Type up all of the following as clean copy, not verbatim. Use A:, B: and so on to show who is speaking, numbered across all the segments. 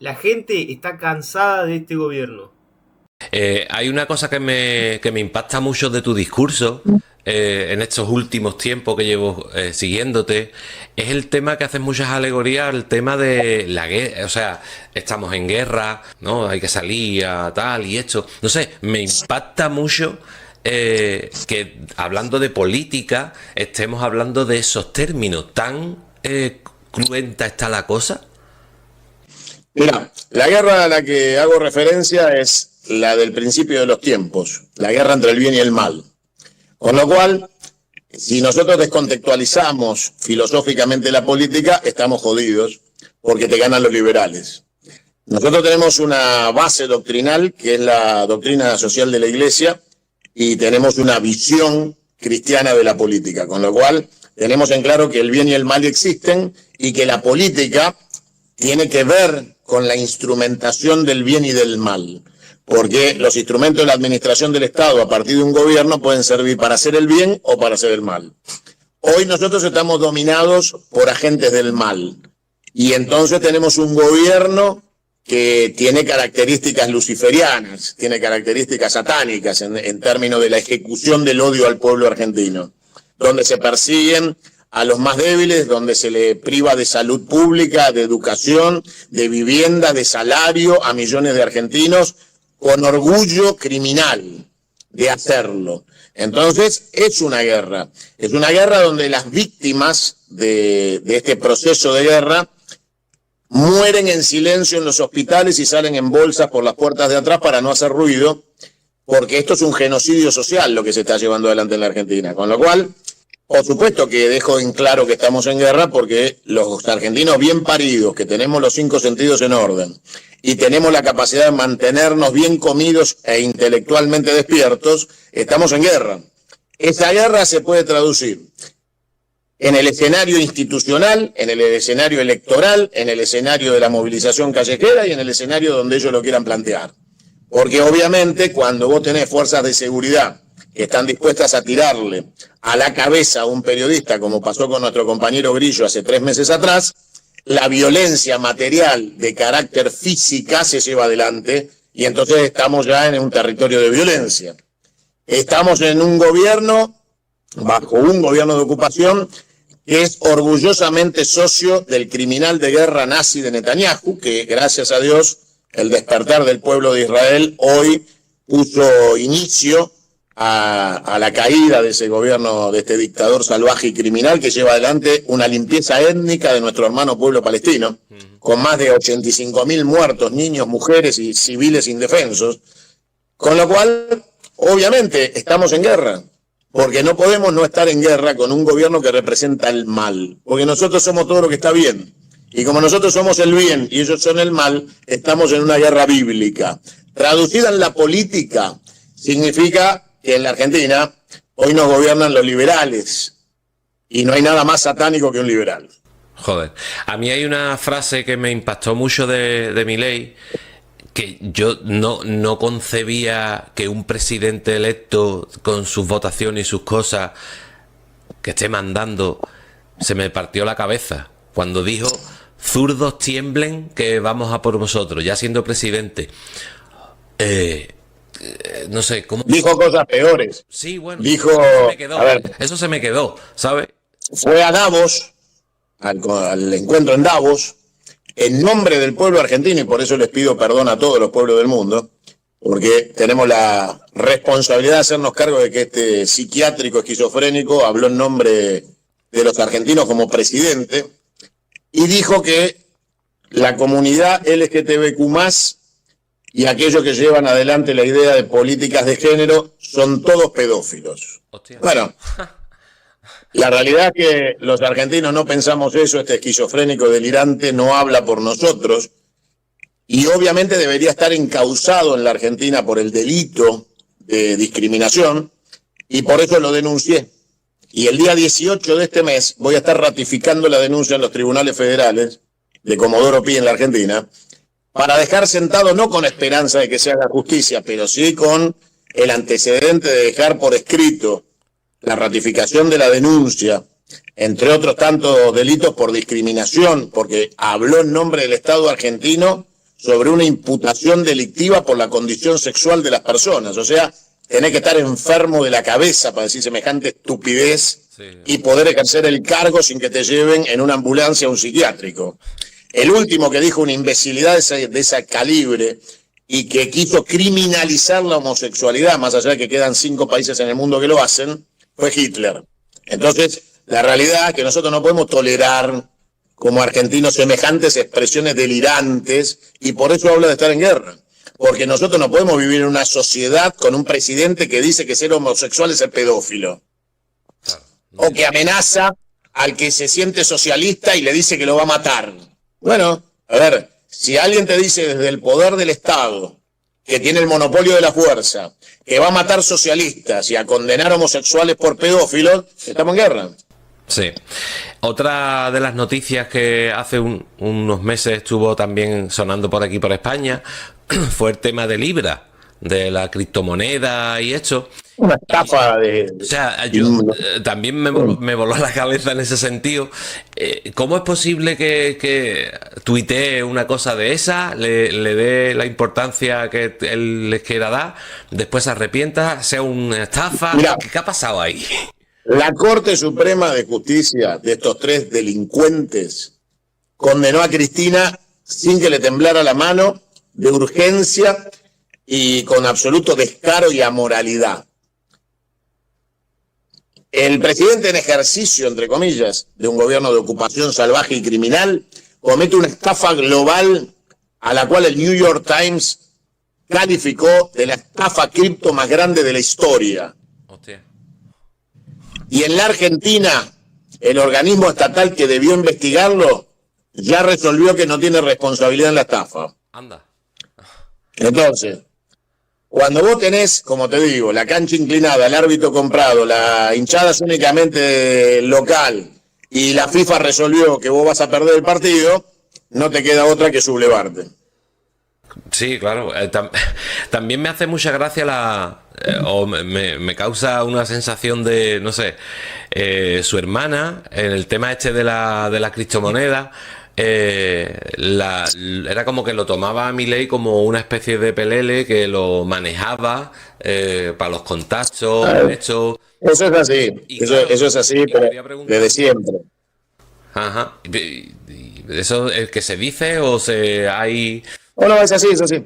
A: La gente está cansada de este gobierno.
B: Hay una cosa que me impacta mucho de tu discurso en estos últimos tiempos que llevo siguiéndote, es el tema que haces muchas alegorías al tema de la guerra. O sea, estamos en guerra, ¿no? Hay que salir a tal y esto. No sé, me impacta mucho que hablando de política estemos hablando de esos términos. ¿Tan cruenta está la cosa?
C: Mira, la guerra a la que hago referencia es la del principio de los tiempos, la guerra entre el bien y el mal. Con lo cual, si nosotros descontextualizamos filosóficamente la política, estamos jodidos porque te ganan los liberales. Nosotros tenemos una base doctrinal, que es la doctrina social de la Iglesia, y tenemos una visión cristiana de la política, con lo cual tenemos en claro que el bien y el mal existen y que la política tiene que ver con la instrumentación del bien y del mal, porque los instrumentos de la administración del Estado a partir de un gobierno pueden servir para hacer el bien o para hacer el mal. Hoy nosotros estamos dominados por agentes del mal y entonces tenemos un gobierno que tiene características luciferianas, tiene características satánicas en términos de la ejecución del odio al pueblo argentino, donde se persiguen a los más débiles, donde se le priva de salud pública, de educación, de vivienda, de salario a millones de argentinos, con orgullo criminal de hacerlo. Entonces, es una guerra donde las víctimas de este proceso de guerra mueren en silencio en los hospitales y salen en bolsas por las puertas de atrás para no hacer ruido, porque esto es un genocidio social lo que se está llevando adelante en la Argentina. Con lo cual, por supuesto que dejo en claro que estamos en guerra porque los argentinos bien paridos, que tenemos los 5 sentidos en orden y tenemos la capacidad de mantenernos bien comidos e intelectualmente despiertos, estamos en guerra. Esa guerra se puede traducir en el escenario institucional, en el escenario electoral, en el escenario de la movilización callejera y en el escenario donde ellos lo quieran plantear. Porque obviamente cuando vos tenés fuerzas de seguridad que están dispuestas a tirarle a la cabeza a un periodista, como pasó con nuestro compañero Grillo hace 3 meses atrás, la violencia material de carácter física se lleva adelante y entonces estamos ya en un territorio de violencia. Estamos en un gobierno, bajo un gobierno de ocupación, que es orgullosamente socio del criminal de guerra nazi de Netanyahu, que gracias a Dios el despertar del pueblo de Israel hoy puso inicio a la caída de ese gobierno, de este dictador salvaje y criminal que lleva adelante una limpieza étnica de nuestro hermano pueblo palestino, con más de 85.000 muertos, niños, mujeres y civiles indefensos. Con lo cual, obviamente, estamos en guerra, porque no podemos no estar en guerra con un gobierno que representa el mal, porque nosotros somos todo lo que está bien. Y como nosotros somos el bien y ellos son el mal, estamos en una guerra bíblica. Traducida en la política, significa que en la Argentina hoy nos gobiernan los liberales y no hay nada más satánico que un liberal.
B: Joder, a mí hay una frase que me impactó mucho de Milei, que yo no concebía que un presidente electo con sus votaciones y sus cosas que esté mandando, se me partió la cabeza cuando dijo: zurdos tiemblen que vamos a por vosotros, ya siendo presidente. No sé cómo.
C: Dijo cosas peores.
B: Sí, bueno,
C: dijo,
B: eso se me quedó, ¿sabes?
C: Fue a Davos, al encuentro en Davos, en nombre del pueblo argentino, y por eso les pido perdón a todos los pueblos del mundo, porque tenemos la responsabilidad de hacernos cargo de que este psiquiátrico esquizofrénico habló en nombre de los argentinos como presidente, y dijo que la comunidad LGTBQ+, y aquellos que llevan adelante la idea de políticas de género son todos pedófilos. Hostia. Bueno, la realidad es que los argentinos no pensamos eso, este esquizofrénico delirante no habla por nosotros y obviamente debería estar encausado en la Argentina por el delito de discriminación y por eso lo denuncié. Y el día 18 de este mes voy a estar ratificando la denuncia en los tribunales federales de Comodoro Pi en la Argentina, para dejar sentado, no con esperanza de que se haga justicia, pero sí con el antecedente de dejar por escrito la ratificación de la denuncia, entre otros tantos delitos por discriminación, porque habló en nombre del Estado argentino sobre una imputación delictiva por la condición sexual de las personas. O sea, tenés que estar enfermo de la cabeza para decir semejante estupidez y poder ejercer el cargo sin que te lleven en una ambulancia a un psiquiátrico. El último que dijo una imbecilidad de ese calibre y que quiso criminalizar la homosexualidad, más allá de que quedan 5 países en el mundo que lo hacen, fue Hitler. Entonces, la realidad es que nosotros no podemos tolerar como argentinos semejantes expresiones delirantes, y por eso habla de estar en guerra. Porque nosotros no podemos vivir en una sociedad con un presidente que dice que ser homosexual es ser pedófilo. O que amenaza al que se siente socialista y le dice que lo va a matar. Bueno, a ver, si alguien te dice desde el poder del Estado, que tiene el monopolio de la fuerza, que va a matar socialistas y a condenar homosexuales por pedófilos, estamos en guerra.
B: Sí. Otra de las noticias que hace unos meses estuvo también sonando por aquí por España fue el tema de Libra, de la criptomoneda y esto.
C: Una estafa de...
B: O sea, yo también me voló la cabeza en ese sentido. ¿Cómo es posible que tuitee una cosa de esa, le dé la importancia que él les quiera dar, después se arrepienta, sea una estafa?
C: Mira,
B: ¿Qué ha pasado ahí?
C: La Corte Suprema de Justicia de estos 3 delincuentes condenó a Cristina sin que le temblara la mano, de urgencia y con absoluto descaro y amoralidad. El presidente en ejercicio, entre comillas, de un gobierno de ocupación salvaje y criminal, comete una estafa global a la cual el New York Times calificó de la estafa cripto más grande de la historia.
B: Hostia.
C: Y en la Argentina, el organismo estatal que debió investigarlo ya resolvió que no tiene responsabilidad en la estafa.
B: Anda.
C: Entonces, cuando vos tenés, como te digo, la cancha inclinada, el árbitro comprado, la hinchada es únicamente local y la FIFA resolvió que vos vas a perder el partido, no te queda otra que sublevarte.
B: Sí, claro. También me hace mucha gracia o me causa una sensación de, no sé, su hermana, en el tema este de la criptomoneda, era como que lo tomaba a Milei como una especie de pelele que lo manejaba para los contactos, hecho.
C: Eso es así, eso es así, pero desde siempre.
B: Ajá. ¿Eso es que se dice o hay...?
C: No, es así, es así.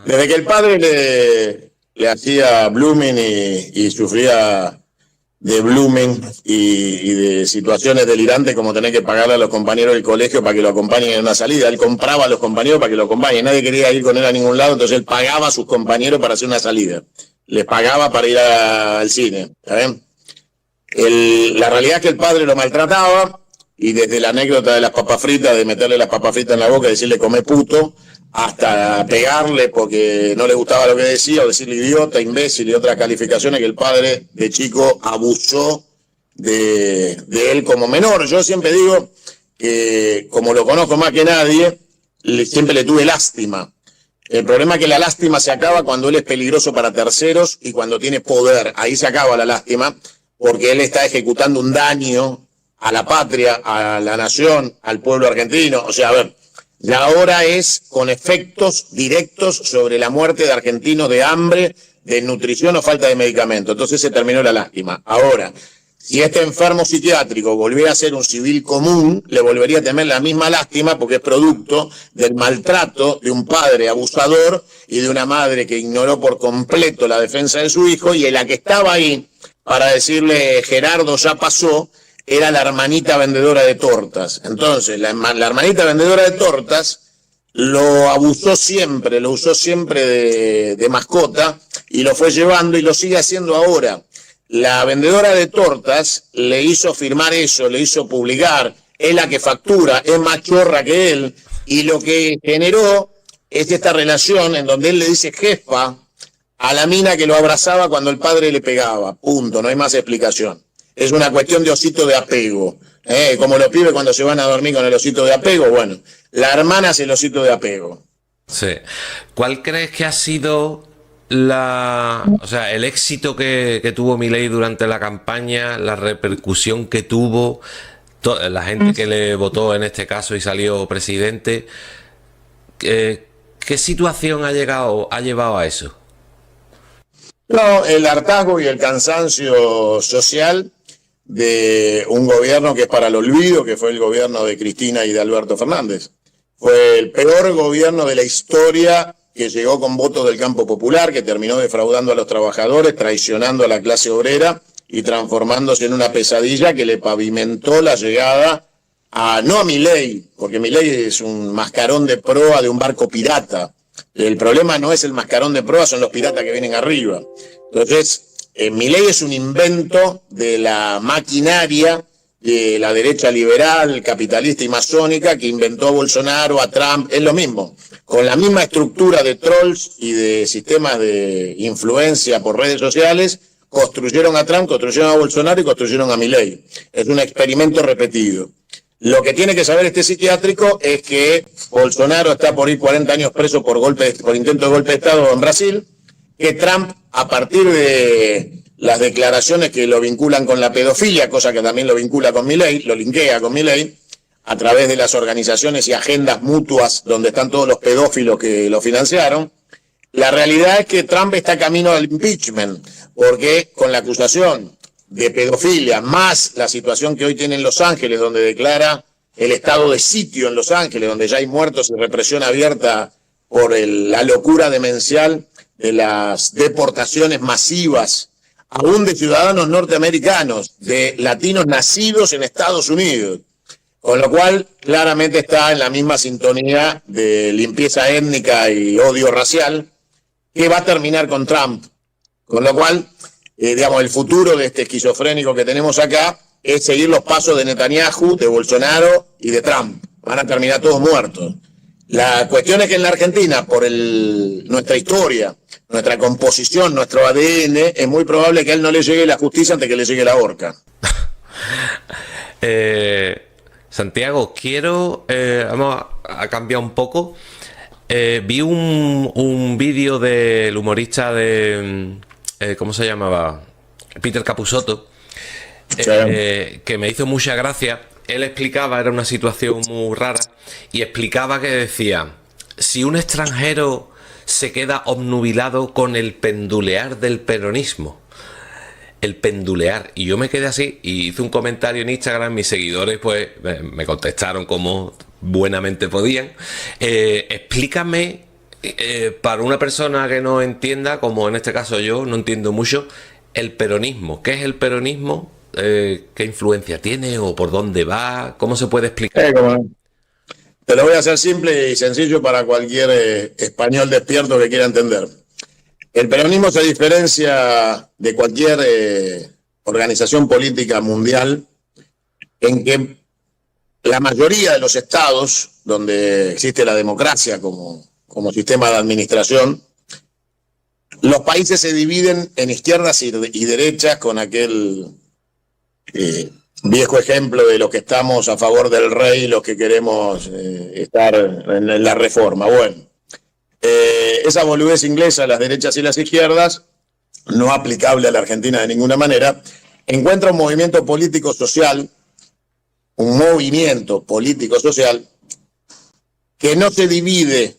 C: Desde que el padre le hacía blooming y sufría de blooming y de situaciones delirantes como tener que pagarle a los compañeros del colegio para que lo acompañen en una salida. Él compraba a los compañeros para que lo acompañen. Nadie quería ir con él a ningún lado, entonces él pagaba a sus compañeros para hacer una salida. Les pagaba para ir al cine. ¿Saben? La realidad es que el padre lo maltrataba, y desde la anécdota de las papas fritas, de meterle las papas fritas en la boca y decirle come puto, hasta pegarle porque no le gustaba lo que decía, o decirle idiota, imbécil y otras calificaciones que el padre de chico abusó de él como menor. Yo siempre digo que, como lo conozco más que nadie, siempre le tuve lástima. El problema es que la lástima se acaba cuando él es peligroso para terceros y cuando tiene poder. Ahí se acaba la lástima, porque él está ejecutando un daño a la patria, a la nación, al pueblo argentino. O sea, a ver, la ahora es con efectos directos sobre la muerte de argentinos de hambre, de nutrición o falta de medicamento. Entonces se terminó la lástima. Ahora, si este enfermo psiquiátrico volviera a ser un civil común, le volvería a tener la misma lástima porque es producto del maltrato de un padre abusador y de una madre que ignoró por completo la defensa de su hijo, y en la que estaba ahí para decirle Gerardo ya pasó, era la hermanita vendedora de tortas. Entonces, la hermanita vendedora de tortas lo abusó siempre, lo usó siempre de mascota y lo fue llevando y lo sigue haciendo ahora. La vendedora de tortas le hizo firmar eso, le hizo publicar, es la que factura, es más chorra que él, y lo que generó es esta relación en donde él le dice jefa a la mina que lo abrazaba cuando el padre le pegaba. Punto, no hay más explicación. Es una cuestión de osito de apego. Como los pibes cuando se van a dormir con el osito de apego, bueno, la hermana es el osito de apego.
B: Sí. ¿Cuál crees que ha sido el éxito que tuvo Milei durante la campaña, la repercusión que tuvo, la gente que le votó en este caso y salió presidente? ¿Qué situación ha llevado a eso?
C: No, el hartazgo y el cansancio social de un gobierno que es para el olvido, que fue el gobierno de Cristina y de Alberto Fernández. Fue el peor gobierno de la historia, que llegó con votos del campo popular, que terminó defraudando a los trabajadores, traicionando a la clase obrera y transformándose en una pesadilla que le pavimentó la llegada no a Milei, porque Milei es un mascarón de proa de un barco pirata. El problema no es el mascarón de proa, son los piratas que vienen arriba. Entonces, Milei es un invento de la maquinaria de la derecha liberal, capitalista y masónica que inventó a Bolsonaro, a Trump, es lo mismo. Con la misma estructura de trolls y de sistemas de influencia por redes sociales, construyeron a Trump, construyeron a Bolsonaro y construyeron a Milei. Es un experimento repetido. Lo que tiene que saber este psiquiátrico es que Bolsonaro está por ir 40 años preso por intento de golpe de Estado en Brasil, que Trump, a partir de las declaraciones que lo vinculan con la pedofilia, cosa que también lo vincula con Milei, lo linkea con Milei, a través de las organizaciones y agendas mutuas donde están todos los pedófilos que lo financiaron, la realidad es que Trump está camino al impeachment, porque con la acusación de pedofilia, más la situación que hoy tiene en Los Ángeles, donde declara el estado de sitio en Los Ángeles, donde ya hay muertos y represión abierta por la locura demencial de las deportaciones masivas, aún de ciudadanos norteamericanos, de latinos nacidos en Estados Unidos, con lo cual claramente está en la misma sintonía de limpieza étnica y odio racial, que va a terminar con Trump, con lo cual digamos, el futuro de este esquizofrénico que tenemos acá es seguir los pasos de Netanyahu, de Bolsonaro y de Trump. Van a terminar todos muertos. La cuestión es que en la Argentina, por nuestra historia, nuestra composición, nuestro ADN, es muy probable que a él no le llegue la justicia antes que le llegue la horca.
B: Santiago, vamos a cambiar un poco. Vi un vídeo del humorista de... ¿cómo se llamaba? Peter Capusotto, que me hizo mucha gracia. Él explicaba, era una situación muy rara, y explicaba que decía, si un extranjero se queda obnubilado con el pendulear del peronismo, el pendulear, y yo me quedé así, y hice un comentario en Instagram, mis seguidores pues me contestaron como buenamente podían. Explícame, para una persona que no entienda, como en este caso yo no entiendo mucho, el peronismo. ¿Qué es el peronismo? ¿Qué influencia tiene o por dónde va? ¿Cómo se puede explicar?
C: Te lo voy a hacer simple y sencillo para cualquier español despierto que quiera entender. El peronismo se diferencia de cualquier organización política mundial en que la mayoría de los estados donde existe la democracia como sistema de administración, los países se dividen en izquierdas y derechas, con aquel viejo ejemplo de los que estamos a favor del rey y los que queremos estar en la reforma. Bueno, esa boludez inglesa, las derechas y las izquierdas, no aplicable a la Argentina de ninguna manera, encuentra un movimiento político-social que no se divide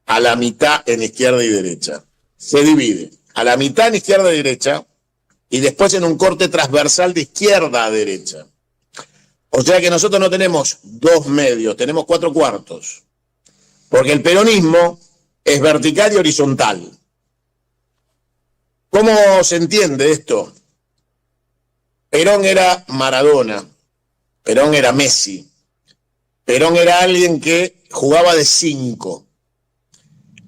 C: a la mitad en izquierda y derecha. Se divide a la mitad en izquierda y derecha y después en un corte transversal de izquierda a derecha. O sea que nosotros no tenemos dos medios, tenemos 4/4. Porque el peronismo es vertical y horizontal. ¿Cómo se entiende esto? Perón era Maradona, Perón era Messi, Perón era alguien que jugaba de 5.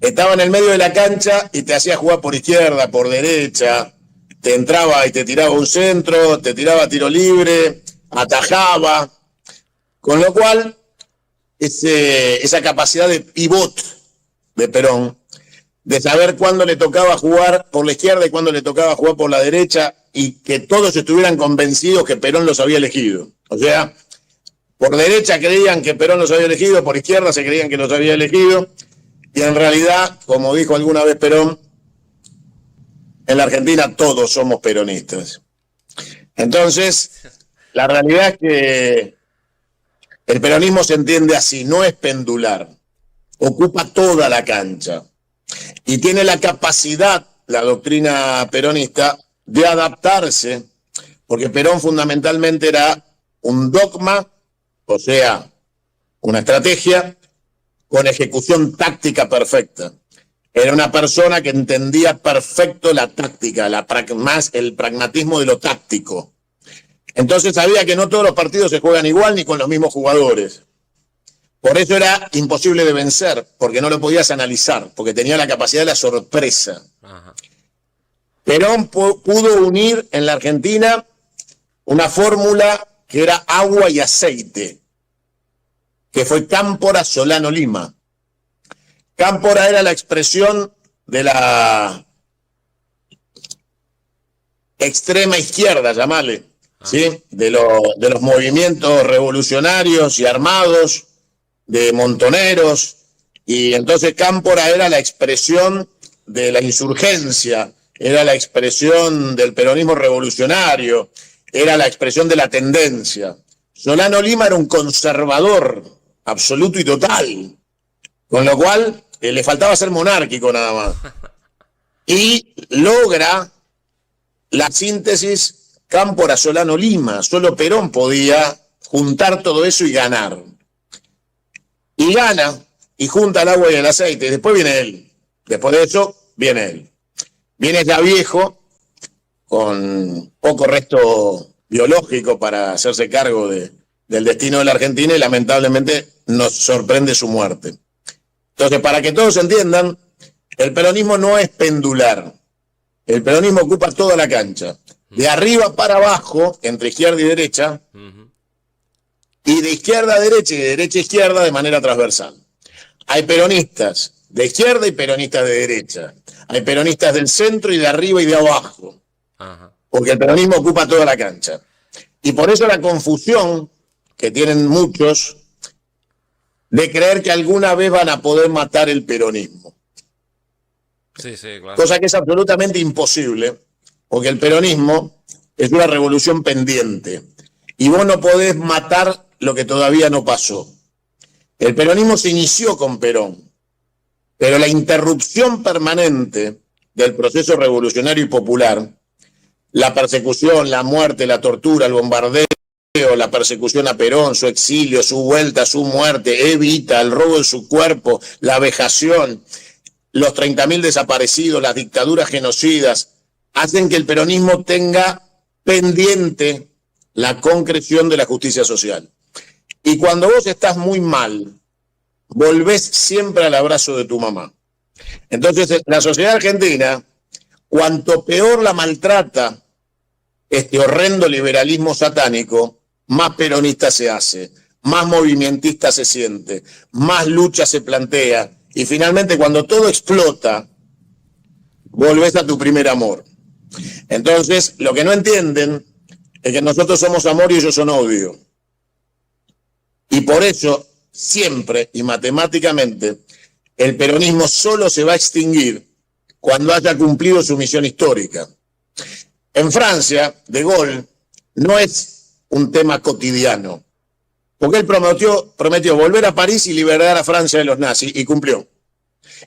C: Estaba en el medio de la cancha y te hacía jugar por izquierda, por derecha, te entraba y te tiraba un centro, te tiraba tiro libre, atajaba, con lo cual esa capacidad de pivot de Perón, de saber cuándo le tocaba jugar por la izquierda y cuándo le tocaba jugar por la derecha, y que todos estuvieran convencidos que Perón los había elegido. O sea, por derecha creían que Perón los había elegido, por izquierda se creían que los había elegido, y en realidad, como dijo alguna vez Perón, en la Argentina todos somos peronistas. Entonces, la realidad es que el peronismo se entiende así, no es pendular. ocupa toda la cancha y tiene la capacidad, la doctrina peronista, de adaptarse, porque Perón fundamentalmente era un dogma, o sea, una estrategia con ejecución táctica perfecta. Era una persona que entendía perfecto la táctica, el pragmatismo de lo táctico. Entonces sabía que no todos los partidos se juegan igual ni con los mismos jugadores. Por eso era imposible de vencer, porque no lo podías analizar, porque tenía la capacidad de la sorpresa. Ajá. Perón pudo unir en la Argentina una fórmula que era agua y aceite, que fue Cámpora, Solano, Lima. Cámpora era la expresión de la extrema izquierda, llamale, ¿sí? De los movimientos revolucionarios y armados, de montoneros, y entonces Cámpora era la expresión de la insurgencia, era la expresión del peronismo revolucionario, era la expresión de la tendencia. Solano Lima era un conservador absoluto y total, con lo cual le faltaba ser monárquico nada más. Y logra la síntesis Cámpora, Solano, Lima. Solo Perón podía juntar todo eso y ganar. Y gana, y junta el agua y el aceite, y después viene él. Después de eso, viene él. Viene ya viejo, con poco resto biológico para hacerse cargo del destino de la Argentina, y lamentablemente nos sorprende su muerte. Entonces, para que todos entiendan, el peronismo no es pendular. El peronismo ocupa toda la cancha. De arriba para abajo, entre izquierda y derecha, y de izquierda a derecha y de derecha a izquierda de manera transversal. Hay peronistas de izquierda y peronistas de derecha. Hay peronistas del centro y de arriba y de abajo. Porque el peronismo ocupa toda la cancha. Y por eso la confusión que tienen muchos de creer que alguna vez van a poder matar el peronismo.
B: Sí, claro.
C: Cosa que es absolutamente imposible, porque el peronismo es una revolución pendiente. Y vos no podés matar lo que todavía no pasó. El peronismo se inició con Perón, pero la interrupción permanente del proceso revolucionario y popular, la persecución, la muerte, la tortura, el bombardeo, la persecución a Perón, su exilio, su vuelta, su muerte, Evita, el robo de su cuerpo, la vejación, los 30.000 desaparecidos, las dictaduras genocidas, hacen que el peronismo tenga pendiente la concreción de la justicia social. Y cuando vos estás muy mal, volvés siempre al abrazo de tu mamá. Entonces, la sociedad argentina, cuanto peor la maltrata este horrendo liberalismo satánico, más peronista se hace, más movimentista se siente, más lucha se plantea, y finalmente cuando todo explota, volvés a tu primer amor. Entonces, lo que no entienden es que nosotros somos amor y ellos son odio. Y por eso, siempre y matemáticamente, el peronismo solo se va a extinguir cuando haya cumplido su misión histórica. En Francia, De Gaulle no es un tema cotidiano, porque él prometió volver a París y liberar a Francia de los nazis, y cumplió.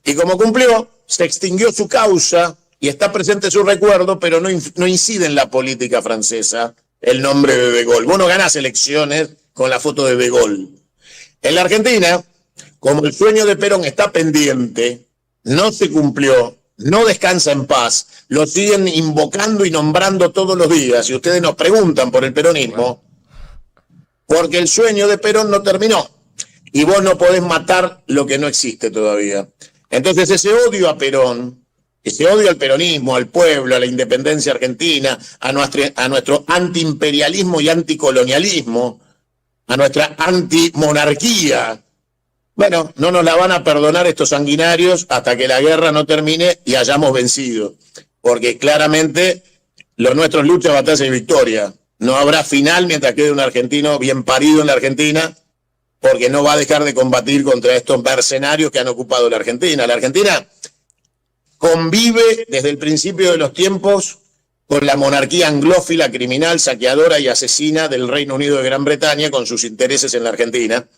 C: Y como cumplió, se extinguió su causa y está presente su recuerdo, pero no incide en la política francesa el nombre de Gaulle. Vos no ganás elecciones con la foto de De Gaulle. En la Argentina, como el sueño de Perón está pendiente, no se cumplió, no descansa en paz, lo siguen invocando y nombrando todos los días, y ustedes nos preguntan por el peronismo, porque el sueño de Perón no terminó, y vos no podés matar lo que no existe todavía. Entonces ese odio a Perón, ese odio al peronismo, al pueblo, a la independencia argentina, a nuestro antiimperialismo y anticolonialismo, a nuestra antimonarquía, bueno, no nos la van a perdonar estos sanguinarios hasta que la guerra no termine y hayamos vencido. Porque claramente lo nuestro es lucha, batalla y victoria. No habrá final mientras quede un argentino bien parido en la Argentina, porque no va a dejar de combatir contra estos mercenarios que han ocupado la Argentina. La Argentina convive desde el principio de los tiempos con la monarquía anglófila, criminal, saqueadora y asesina del Reino Unido de Gran Bretaña, con sus intereses en la Argentina,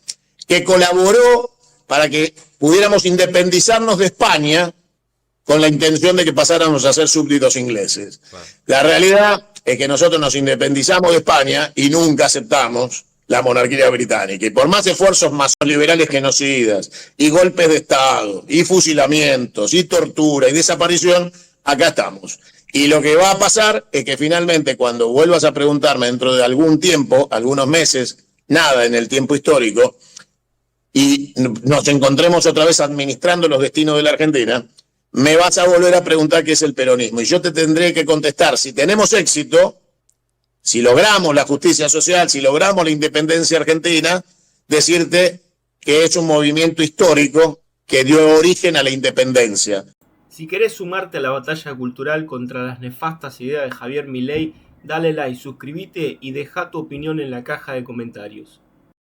C: que colaboró para que pudiéramos independizarnos de España con la intención de que pasáramos a ser súbditos ingleses. Bueno. La realidad es que nosotros nos independizamos de España y nunca aceptamos la monarquía británica. Y por más esfuerzos más liberales genocidas, y golpes de Estado, y fusilamientos, y tortura, y desaparición, acá estamos. Y lo que va a pasar es que finalmente cuando vuelvas a preguntarme dentro de algún tiempo, algunos meses, nada en el tiempo histórico, y nos encontremos otra vez administrando los destinos de la Argentina, me vas a volver a preguntar qué es el peronismo. Y yo te tendré que contestar, si tenemos éxito, si logramos la justicia social, si logramos la independencia argentina, decirte que es un movimiento histórico que dio origen a la independencia.
A: Si querés sumarte a la batalla cultural contra las nefastas ideas de Javier Milei, dale like, suscríbete y deja tu opinión en la caja de comentarios.